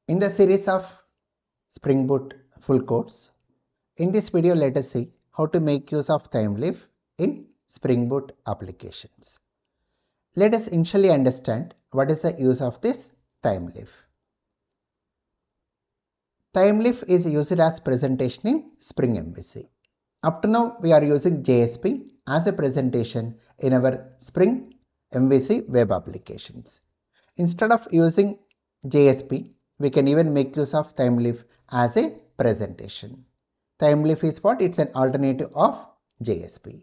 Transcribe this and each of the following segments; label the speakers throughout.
Speaker 1: In the series of Spring Boot full course, in this video let us see how to make use of Thymeleaf in Spring Boot applications. Let us initially understand what is the use of this Thymeleaf. Thymeleaf is used as presentation in Spring MVC. Up to now we are using JSP as a presentation in our Spring MVC web applications. Instead of using JSP, we can even make use of Thymeleaf as a presentation. Thymeleaf is what? It's an alternative of JSP.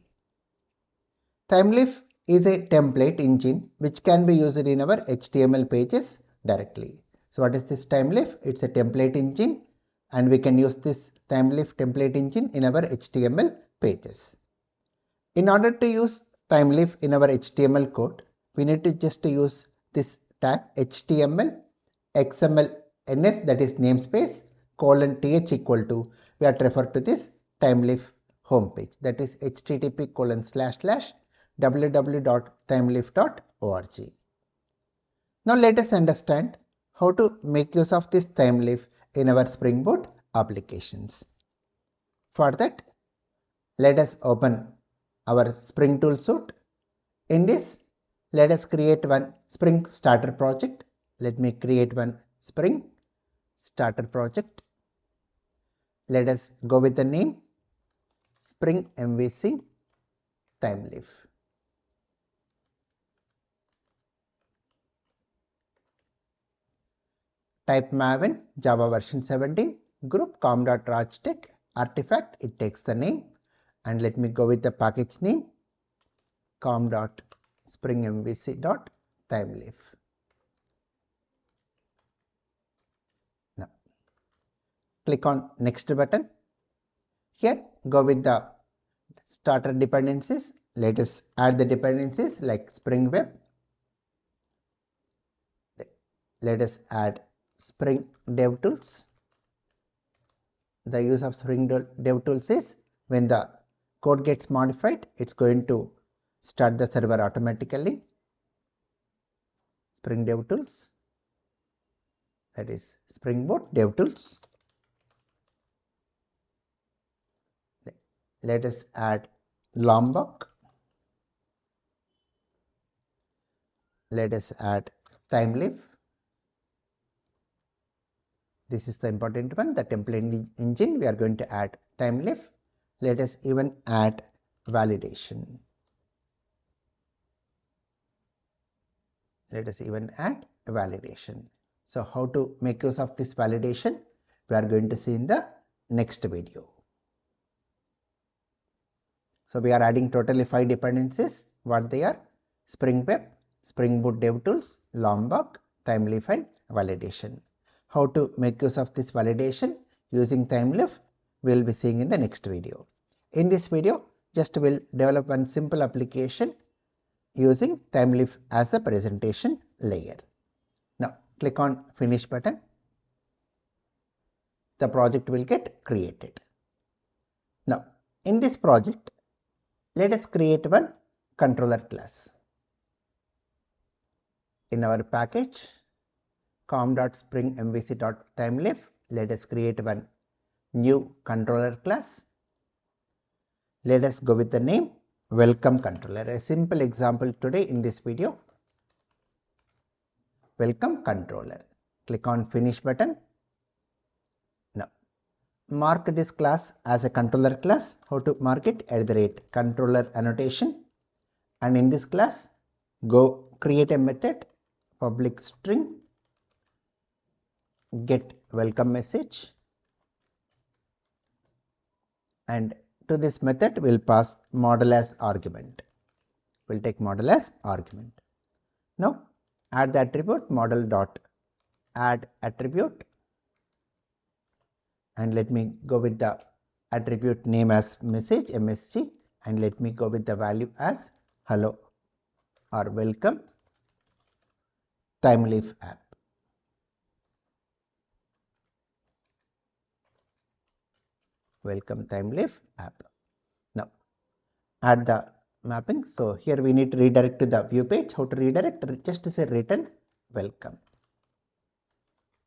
Speaker 1: Thymeleaf is a template engine which can be used in our HTML pages directly. So what is this Thymeleaf? It's a template engine and we can use this Thymeleaf template engine in our HTML pages. In order to use Thymeleaf in our HTML code, we need to just use this tag HTML XML NS, that is namespace :th equal to, we have to refer to this Thymeleaf homepage, that is http://www.thymeleaf.org. Now let us understand how to make use of this Thymeleaf in our Spring Boot applications. For that, let us open our Spring tool suite. In this, let us create one Spring starter project. Let me create one Spring starter project. Let us go with the name Spring MVC Thymeleaf. Type Maven, Java version 17, group com.rajtech, artifact, it takes the name, and let me go with the package name com.springmvc.thymeleaf. Now click on next button. Here go with the starter dependencies. Let us add the dependencies like Spring Web. Let us add Spring DevTools. The use of Spring DevTools is when the code gets modified, it's going to start the server automatically. Spring DevTools, that is Spring Boot DevTools. Let us add Lombok. Let us add Thymeleaf. This is the important one, the template engine. We are going to add Thymeleaf. Let us even add validation. Let us even add validation. So how to make use of this validation, we are going to see in the next video. So we are adding totally 5 dependencies. What they are? Spring Web, Spring Boot DevTools, Lombok, Thymeleaf and validation. How to make use of this validation using Thymeleaf, we will be seeing in the next video. In this video, just we'll develop one simple application using Thymeleaf as a presentation layer. Now click on finish button. The project will get created. Now in this project, let us create one controller class. In our package com.springmvc.thymeleaf, let us create one new controller class. Let us go with the name welcome controller. A simple example today in this video. Welcome controller. Click on finish button. Now mark this class as a controller class. How to mark it? @controller annotation, and in this class go create a method public string get welcome message, and to this method we'll pass model as argument. We'll take model as argument. Now add the attribute model dot add attribute, and let me go with the attribute name as message MSG, and let me go with the value as hello or welcome Thymeleaf app. Welcome Thymeleaf app. Now add the mapping. So here we need to redirect to the view page. How to redirect? Just say return welcome.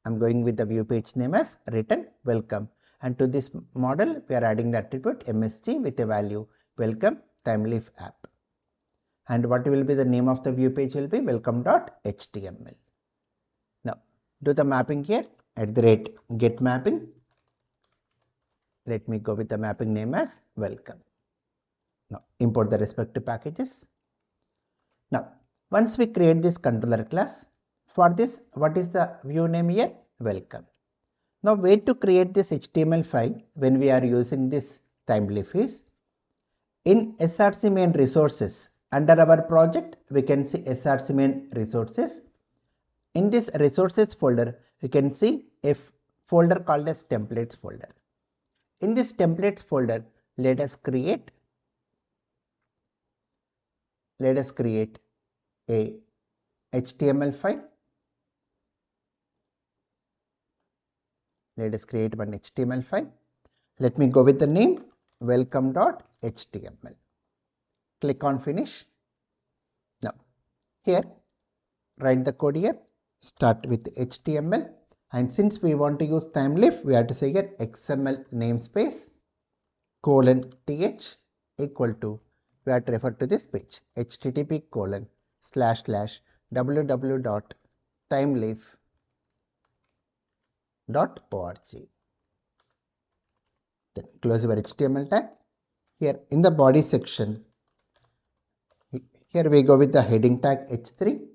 Speaker 1: I'm going with the view page name as return welcome. And to this model, we are adding the attribute MSG with a value welcome Thymeleaf app. And what will be the name of the view page will be welcome.html. Now do the mapping here at the rate get mapping. Let me go with the mapping name as welcome. Now import the respective packages. Now once we create this controller class, for this what is the view name here? Welcome. Now way to create this HTML file when we are using this Thymeleaf is in src main resources. Under our project we can see src main resources. In this resources folder you can see a folder called as templates folder. In this templates folder let us create a HTML file. Let us create one HTML file. Let me go with the name welcome.html. Click on finish. Now here write the code here, start with HTML, and since we want to use Thymeleaf, we have to say here XML namespace :th equal to, we have to refer to this page http://www.thymeleaf.org. Then close your HTML tag. Here in the body section, here we go with the heading tag h3,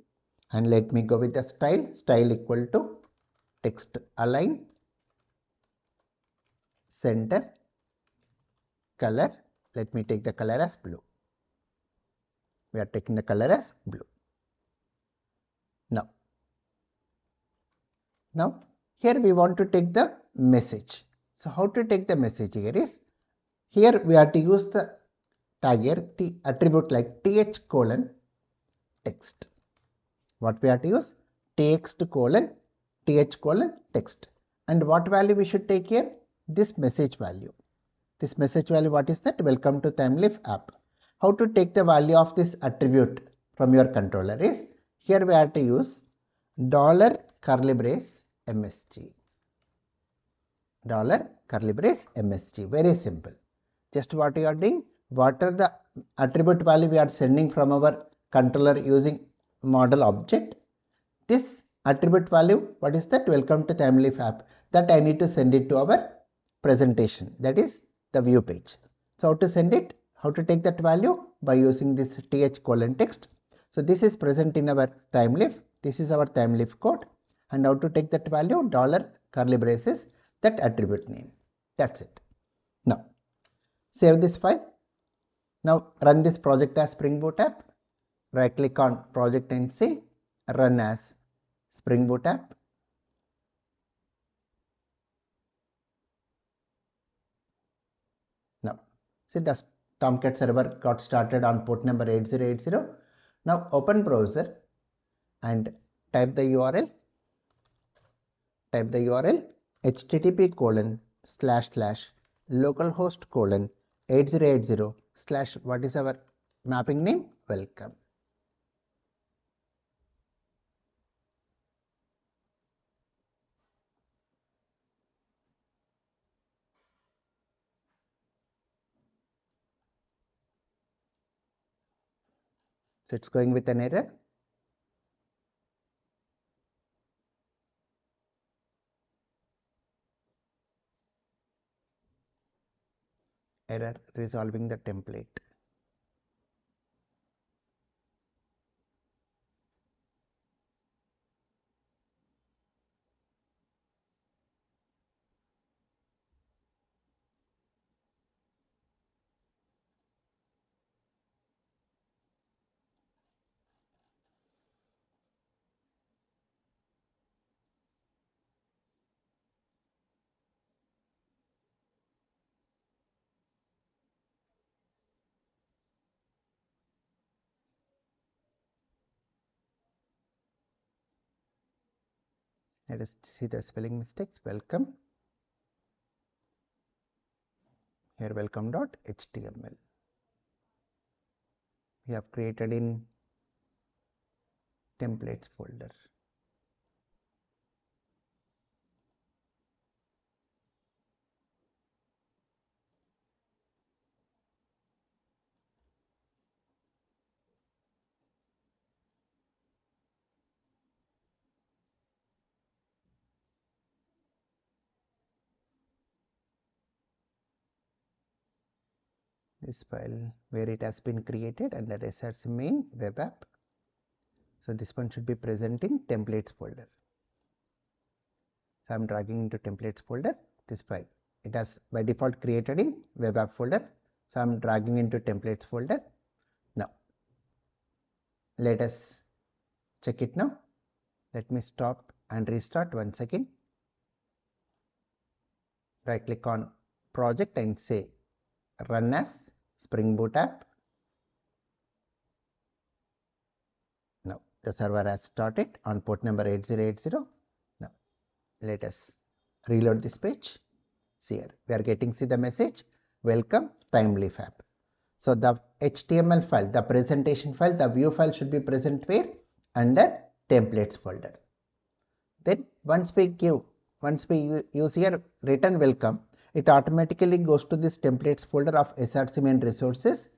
Speaker 1: and let me go with the style equal to text align, center, color. Let me take the color as blue. We are taking the color as blue. Now here we want to take the message. So how to take the message here is, here we have to use the tag here attribute like th:" text. What we have to use? th:" text. And what value we should take here? This message value. This message value, what is that? Welcome to Thymeleaf app. How to take the value of this attribute from your controller is, here we have to use $MSG. $MSG. Very simple. Just what you are doing, what are the attribute value we are sending from our controller using model object. This attribute value, what is that? Welcome to Thymeleaf app. That I need to send it to our presentation, that is the view page. So how to send it? How to take that value? By using this th:" text. So this is present in our Thymeleaf. This is our Thymeleaf code. And how to take that value? $, that attribute name. That's it. Now save this file. Now run this project as Spring Boot app. Right click on project and say run as Spring Boot app. Now see the Tomcat server got started on port number 8080. Now open browser and type the URL http://localhost:8080/ what is our mapping name? Welcome. So it's going with an error. Error resolving the template. Let us see the spelling mistakes. Welcome. Here welcome.html. We have created in templates folder. this file where it has been created under src main web app. So this one should be present in templates folder. So I'm dragging into templates folder this file. It has by default created in web app folder. So I'm dragging into templates folder. Now let us check it now. Let me stop and restart once again. Right click on project and say run as Spring Boot app. Now the server has started on port number 8080. Now let us reload this page. See here, we are getting the message, welcome Thymeleaf app. So the HTML file, the presentation file, the view file should be present where? Under templates folder. Then once we use here return welcome, it automatically goes to this templates folder of src main resources.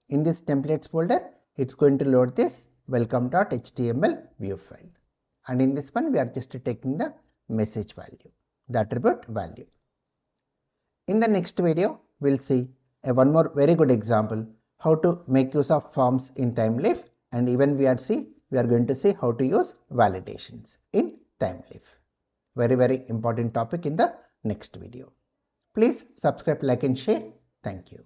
Speaker 1: In this templates folder, it's going to load this welcome.html view file. And in this one, we are just taking the message value, the attribute value. In the next video, we'll see one more very good example how to make use of forms in Thymeleaf, and even we are going to see how to use validations in Thymeleaf. Very important topic in the next video. Please subscribe, like and share. Thank you.